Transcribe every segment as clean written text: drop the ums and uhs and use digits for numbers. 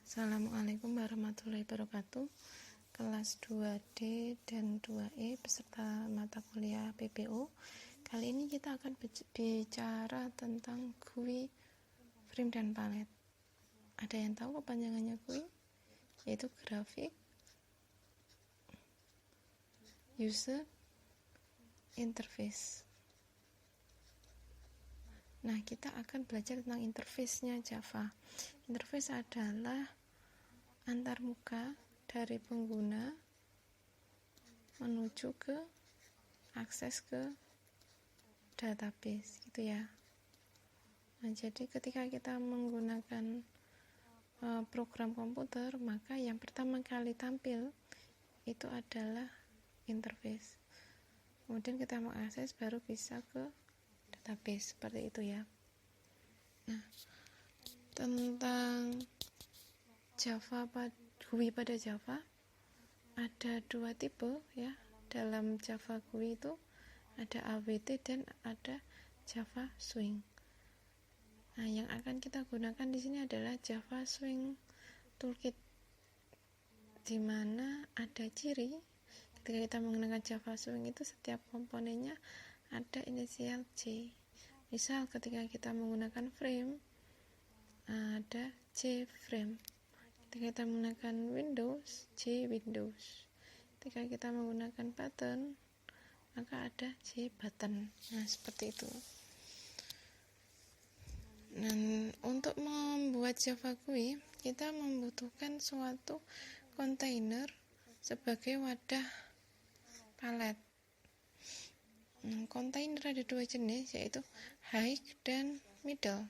Assalamualaikum warahmatullahi wabarakatuh. Kelas 2D dan 2E beserta mata kuliah PPO. Kali ini kita akan bicara tentang GUI, frame, dan palet. Ada yang tahu kepanjangannya GUI? Yaitu Graphic User Interface. Nah, kita akan belajar tentang interface-nya Java. Interface adalah antarmuka dari pengguna menuju ke akses ke database, gitu ya. Nah, jadi ketika kita menggunakan program komputer, maka yang pertama kali tampil itu adalah interface. Kemudian kita mengakses baru bisa ke database, seperti itu ya. Nah, tentang GUI pada Java ada dua tipe ya. Dalam Java GUI itu ada AWT dan ada Java Swing. Nah, yang akan kita gunakan di sini adalah Java Swing Toolkit, di mana ada ciri ketika kita menggunakan Java Swing itu setiap komponennya ada inisial J. Misal ketika kita menggunakan frame ada J frame. Ketika kita menggunakan Windows, J Windows. Ketika kita menggunakan button, maka ada J button. Nah, seperti itu. Dan untuk membuat Java GUI, kita membutuhkan suatu kontainer sebagai wadah palet. Kontainer ada dua jenis, yaitu high dan middle.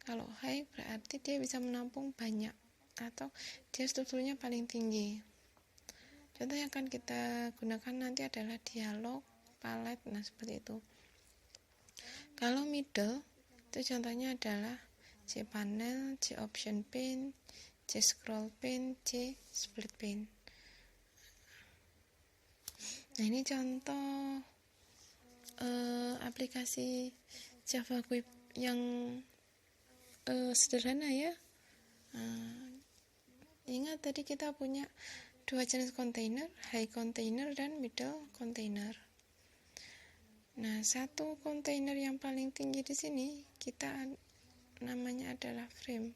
Kalau high berarti dia bisa menampung banyak, atau dia strukturnya paling tinggi. Contoh yang akan kita gunakan nanti adalah dialog, palet, nah seperti itu. Kalau middle, itu contohnya adalah JPanel, JOptionPane, JScrollPane, JSplitPane. Nah, ini contoh aplikasi Java GUI yang sederhana ya. Ingat tadi kita punya dua jenis kontainer, high container dan middle container. Nah, satu kontainer yang paling tinggi di sini kita namanya adalah frame.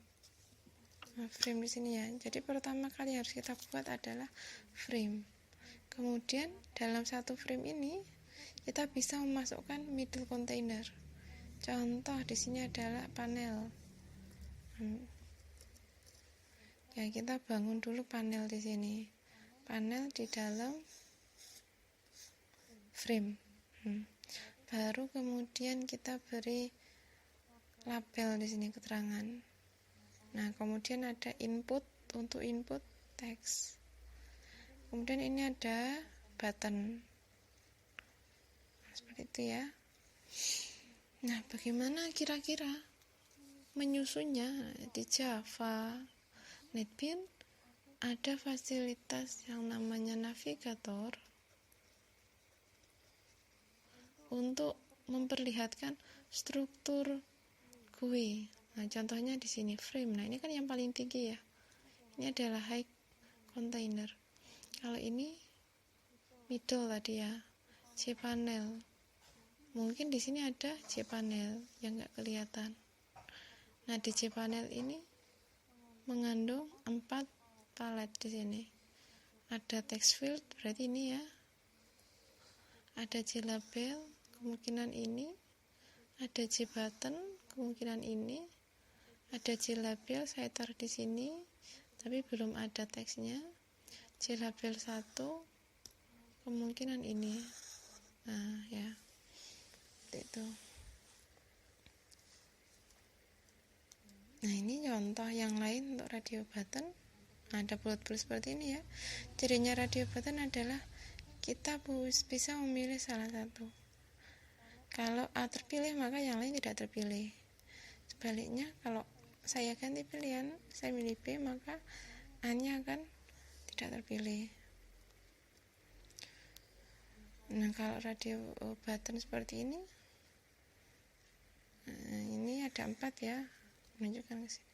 Nah, frame di sini ya. Jadi pertama kali harus kita buat adalah frame. Kemudian dalam satu frame ini kita bisa memasukkan middle container. Contoh di sini adalah panel. Ya, kita bangun dulu panel di sini. Panel di dalam frame. Baru kemudian kita beri label di sini, keterangan. Nah, kemudian ada input, untuk input teks. Kemudian ini ada button. Nah, seperti itu ya. Nah, bagaimana kira-kira menyusunnya di Java NetBeans? Ada fasilitas yang namanya navigator untuk memperlihatkan struktur GUI. Nah, contohnya di sini frame. Nah, ini kan yang paling tinggi ya. Ini adalah high container. Kalau ini middle tadi ya, JPanel. Mungkin di sini ada JPanel yang nggak kelihatan. Nah, di JPanel ini mengandung 4 palet di sini. Ada text field, berarti ini ya. Ada JLabel, kemungkinan ini. Ada JButton, kemungkinan ini. Ada JLabel, saya taruh di sini, tapi belum ada teksnya. JLabel 1, kemungkinan ini. Nah, ya. Itu. Nah, ini contoh yang lain untuk radio button. Ada bulat-bulat seperti ini ya. Cirinya radio button adalah kita bisa memilih salah satu. Kalau A terpilih, maka yang lain tidak terpilih. Sebaliknya, kalau saya ganti pilihan, saya milih B, maka A-nya akan tidak terpilih. Nah, kalau radio button seperti ini ada 4 ya, menunjukkan ke sini.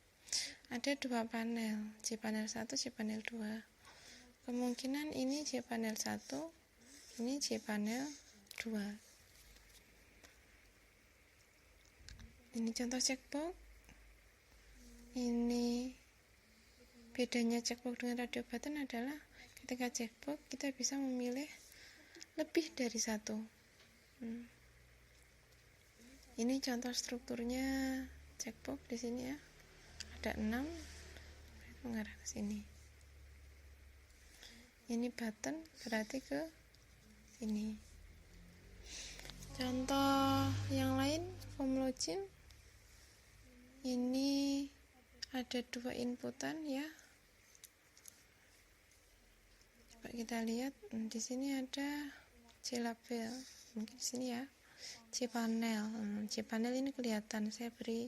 Ada dua panel, cPanel 1, cPanel 2. Kemungkinan ini cPanel 1, ini cPanel 2. Ini contoh checkbox. Ini bedanya checkbox dengan radio button adalah ketika checkbox kita bisa memilih lebih dari satu. Ini contoh strukturnya checkbox di sini ya. Ada 6 mengarah ke sini. Ini button berarti ke sini. Contoh yang lain, form login. Ini ada 2 inputan ya. Coba kita lihat, di sini ada clabel. Mungkin di sini ya. cPanel. cPanel ini kelihatan, saya beri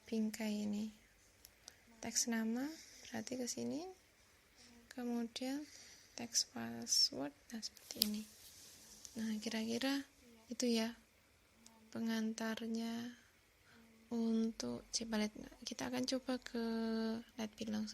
bingkai ini. Teks nama berarti ke sini. Kemudian teks password, nah seperti ini. Nah, kira-kira itu ya pengantarnya untuk cPanel. Kita akan coba ke Netbeans langsung.